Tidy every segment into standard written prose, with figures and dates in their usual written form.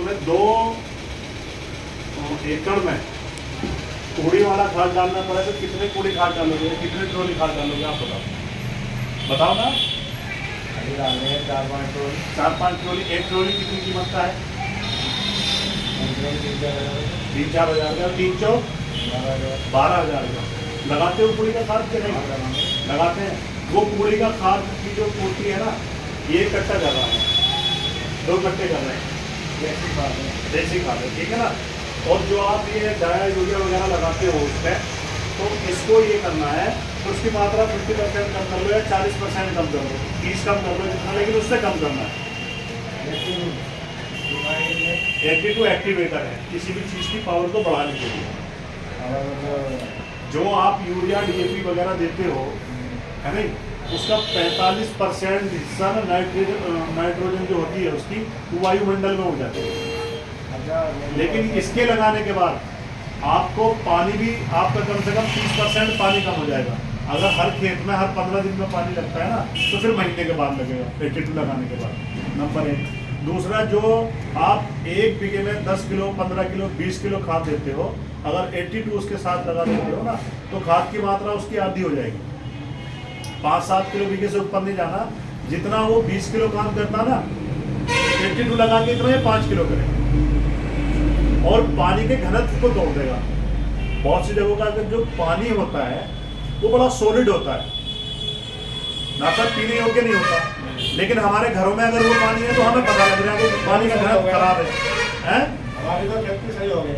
तुम्हें 2 एकड़ में कूड़ी वाला खाद डालना पड़े तो कितने कूड़ी खाद डालोगे, कितने ट्रॉली खाद डालोगे आप बताओ ना। 4-5 ट्रॉली। एक ट्रॉली कितनी कीमत का है? 3-4 हज़ार का। 3 चौक 12,000 का। लगाते हो कूड़ी का खाद के नहीं? लगाते हैं। वो कूड़ी का खाद की जो पूर्ति है ना, ये कट्टा कर रहा है, 2 कट्टे कर रहे हैं, देसी खाद है, ठीक है ना। और जो आप ये डाया यूरिया वगैरह लगाते हो उसमें, तो इसको ये करना है तो उसकी मात्रा 50% कम कर लो या 40% कम कर लो, 30 कम कर लो जितना, लेकिन उससे कम करना है। एंटी एक्टिवेटर है किसी भी चीज़ की पावर को बढ़ाने के लिए। जो आप यूरिया DAP वगैरह देते हो, है नहीं, उसका 45% हिस्सा ना नाइट्रोजन जो होती है उसकी वायुमंडल में हो जाती है। लेकिन इसके लगाने के बाद आपको पानी भी आपका कम से कम 30% पानी कम हो जाएगा। अगर हर खेत में हर 15 दिन में पानी लगता है ना, तो फिर महीने के बाद लगेगा 82 लगाने के बाद। नंबर 1। दूसरा, जो आप 1 बीघे में 10 किलो 15 किलो 20 किलो खाद देते हो, अगर 82 उसके साथ लगा देते हो ना, तो खाद की मात्रा उसकी आधी हो जाएगी। 5-7 किलो बीघे से ऊपर नहीं जाना। जितना वो 20 किलो काम करता ना, 82 लगा के इतना 5 किलो करेगा और पानी के घनत्व को तोड़ देगा। बहुत सी जगहों का जो पानी होता है वो बड़ा सॉलिड होता है ना, सर पीने योग्य नहीं होता। लेकिन हमारे घरों में अगर वो पानी है तो हमें पता लग रहा है कि पानी का घनत्व खराब है। हमारी तो खेती सही हो गई।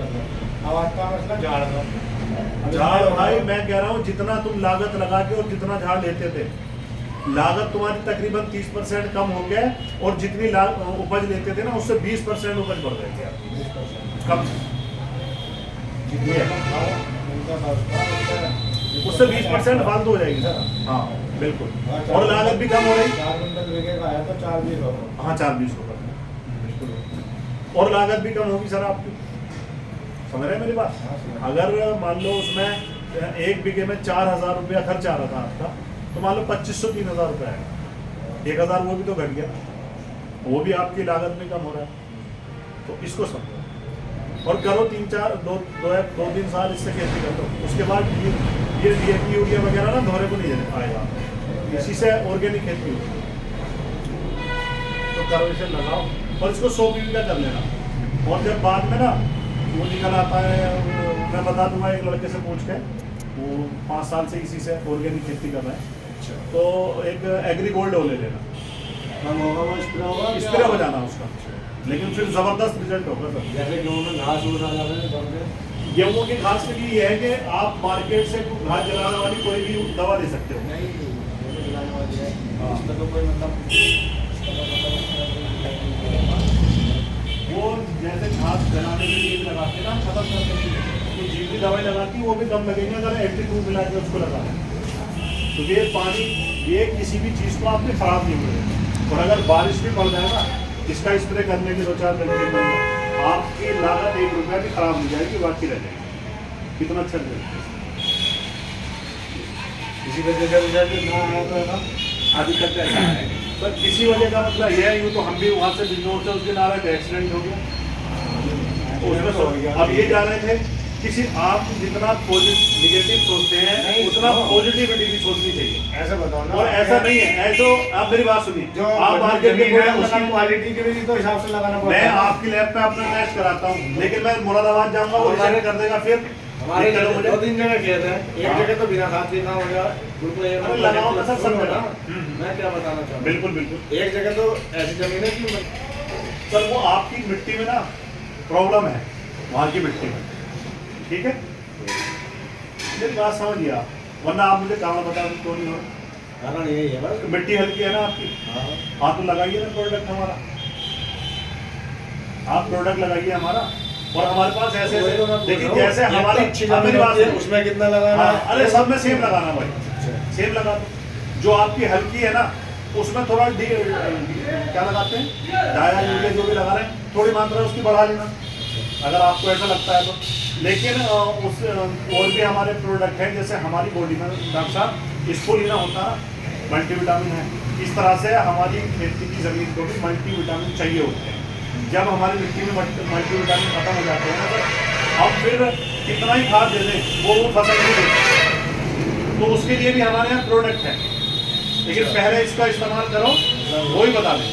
आवाज का मसला झाड़ भाई, मैं कह रहा हूँ जितना तुम लागत लगा के और जितना झाड़ लेते थे, लागत तुम्हारी तकरीबन 30% कम हो गया और जितनी उपज लेते थे ना, उससे 20% उपज बढ़ गई थी आपकी। कम उससे 20% फालतू हो जाएगी सर। हाँ बिल्कुल। और लागत भी कम हो रही। 4 क्विंटल बीघे का आया तो 4-20 होगा। हाँ 4-20 होगा बिल्कुल। और लागत भी कम होगी सर आपकी। समझ रहे हैं मेरी बात? अगर मान लो उसमें 1 बीघे में 4,000 रुपया खर्च आ रहा था आपका, तो मान लो 2,500-3,000 रुपये आएगा। 1,000 वो भी तो घट गया, वो भी आपकी लागत में कम हो रहा है। तो इसको समझो और करो 2-3 साल इससे खेती कर लो। उसके बाद ये DAP यूरिया वगैरह ना दोहरे को नहीं आएगा, इसी से ऑर्गेनिक खेती होगी। तो करो, इसे लगाओ और इसको 100 बीघे का कर लेना। और जब बाद में ना वो निकल आता है, मैं बता दूंगा एक लड़के से पूछ के, वो 5 साल से इसी से ऑर्गेनिक खेती कर रहा है। तो एक एग्रीगोल्ड ले लेना, स्प्रे हो जाना उसका, लेकिन फिर जबरदस्त रिजल्ट होगा सर। जैसे गेहूं में घास उड़ आ जाता है, गेहूँ की घास के लिए ये है कि आप मार्केट से घास जलाने वाली कोई भी दवा ले सकते हो। नहीं इसमें तो कोई मतलब वो जैसे घास जलाने के लिए लगाते ना, खत्म कर सकते हैं, तो जीवी दवाई लगाती वो भी कम लगेगी अगर 82 मिला के उसको लगाए। तो ये पानी, ये किसी भी चीज़ को आपने खराब नहीं होगा। और अगर बारिश भी पड़ जाए ना, इसका स्प्रे करने के 2-4 घंटे में आपकी लागत 1 रुपया भी खराब हो जाएगी, बाकी रह जाएगी। कितना अच्छा रिजल्ट। किसी वजह से रिजल्ट ना आया तो है ना, अधिकतर ऐसा है। पर किसी वजह का मतलब यह है, यूँ तो हम भी वहाँ से बिजनौर से उस दिन आ रहे थे, एक्सीडेंट हो गया तो उसमें अब ये जा रहे थे। किसी आप जितना निगेटिव सोचते हैं उतना पॉजिटिविटी भी सोचनी चाहिए। ऐसा बताओ ना। और ऐसा नहीं है, ऐसे आप मेरी बात सुनिए, जो आप मार्केट में उसकी क्वालिटी के भी तो हिसाब से लगाना पड़ता मैं है। आपकी लैब पे अपना टेस्ट कराता हूँ, लेकिन मैं मुरादाबाद जाऊंगा, वो रिजल्ट कर देगा। फिर हमारे 2-3 जगह किया था, एक जगह तो बिना खाद के काम हो गया, बिल्कुल ये लगाओ ना सर, सब जगह। मैं क्या बताना चाहता हूँ, बिल्कुल बिल्कुल। एक जगह तो ऐसी जमीन है कि सर वो आपकी मिट्टी में ना प्रॉब्लम है, वहाँ की मिट्टी में, ठीक है। मेरी बात समझ गया, वरना आप मुझे काम बता दो क्यों नहीं हो। कारण यही है बस, मिट्टी हल्की है ना आपकी। हाँ तो लगाइए ना प्रोडक्ट हमारा, आप प्रोडक्ट लगाइए हमारा। और हमारे पास ऐसे देखिए, जैसे हमारी अच्छी जमीन होती है उसमें कितना लगाना है। अरे सब में सेम लगाना भाई, सेम लगा दो। जो आपकी हल्की है ना, उसमें थोड़ा क्या लगाते हैं, डाया यूरिया जो भी लगा रहे हैं, थोड़ी मात्रा उसकी बढ़ा लेना अगर आपको ऐसा लगता है तो। लेकिन उस और भी हमारे प्रोडक्ट हैं, जैसे हमारी बॉडी में डॉक्टर साहब स्पोलिना होता है, मल्टीविटामिन है। इस तरह से हमारी खेती की ज़मीन को भी मल्टीविटामिन चाहिए होते हैं। जब हमारी मिट्टी में मल्टीविटामिन खत्म हो जाते हैं ना सर, हम फिर कितना ही खाद दे दें वो फसल नहीं देते। तो उसके लिए भी हमारे यहाँ प्रोडक्ट है, लेकिन पहले इसका इस्तेमाल करो, वो ही बता दें।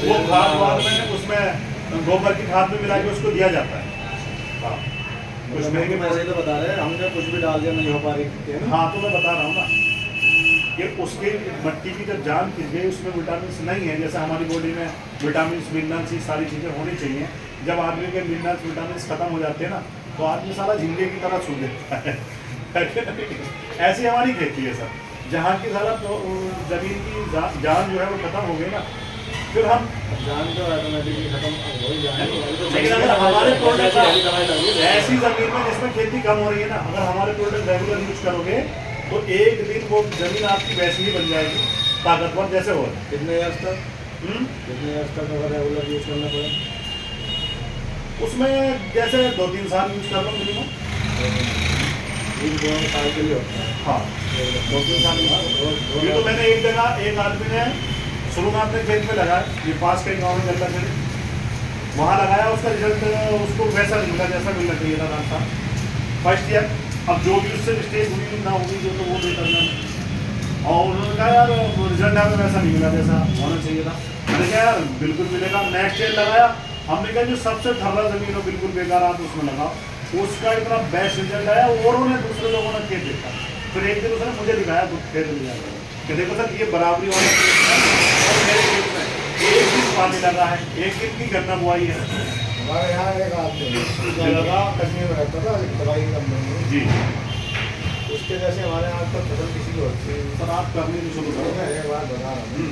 वो खाद बाद में उसमें गोबर की खाद में मिला के उसको दिया जाता है। हाँ, कुछ महंगे पैसे तो बता रहे हैं, हमने कुछ भी डाल दिया नहीं हो पा रही। हाँ, तो मैं बता रहा हूँ ना कि उसके मट्टी की जब जान खिंच गई, उसमें विटामिन नहीं है। जैसे हमारी बॉडी में विटामिन मिनरल्स, ये सारी चीज़ें होनी चाहिए। जब आदमी के मिनरल्स विटामिन खत्म हो जाते हैं ना, तो आदमी सारा झींगे की तरह छू देता है। ऐसी हमारी खेती है सर। जहाँ की सारा तो जमीन की जान जो है वो खत्म हो गई ना, फिर हम जान तो ऑटोमेटिकली खत्म हो ही जाएगी। लेकिन अगर हमारे प्रोडक्ट ऐसी जमीन में जिसमें खेती कम हो रही है ना, अगर हमारे प्रोडक्ट रेगुलर यूज करोगे तो एक दिन वो जमीन आपकी वैसी ही बन जाएगी, ताकतवर जैसे हो रहा है। कितने इयर्स तक अगर रेगुलर यूज करना पड़े? उसमें जैसे 2-3 साल यूज कर लो मिनिमम। 3 साल के लिए होता है। हाँ, 2-3 साल यूज। ये तो मैंने एक जगह एक आदमी ने शुरू में अपने खेत में लगाया, ये पास के गाँव में गल्ला से वहाँ लगाया, उसका रिजल्ट उसको वैसा नहीं मिला जैसा मिलना चाहिए था डांसा फर्स्ट ईयर। अब जो भी उससे मिस्टेक हुई ना हुई जो, तो वो भी करना। और उन्होंने कहा यार रिजल्ट हमें वैसा नहीं मिला जैसा होना चाहिए था। मैंने कहा यार बिल्कुल मिलेगा। नेक्स्ट ईयर लगाया, हमने कहा जो सबसे ठर्रा जमीन हो बिल्कुल बेकार आप उसमें लगाओ, उसका इतना बेस्ट रिजल्ट आया। और उन्होंने दूसरे लोगों ने खेत देखा, फिर एक दिन उसने मुझे दिखाया तो खेत लिया कि देखो सर ये बराबरी वाला खेत है और मेरे खेत में एक दिन पानी लगा है, एक दिन की गन्ना बुआई है। हमारे यहाँ एक आदमी लगा कश्मीर में रहता था, दवाई की कंपनी में जी, उसके जैसे हमारे यहाँ तक फसल किसी को होती है। सर आप करने की शुरू करो। मैं एक बात बता रहा हूँ,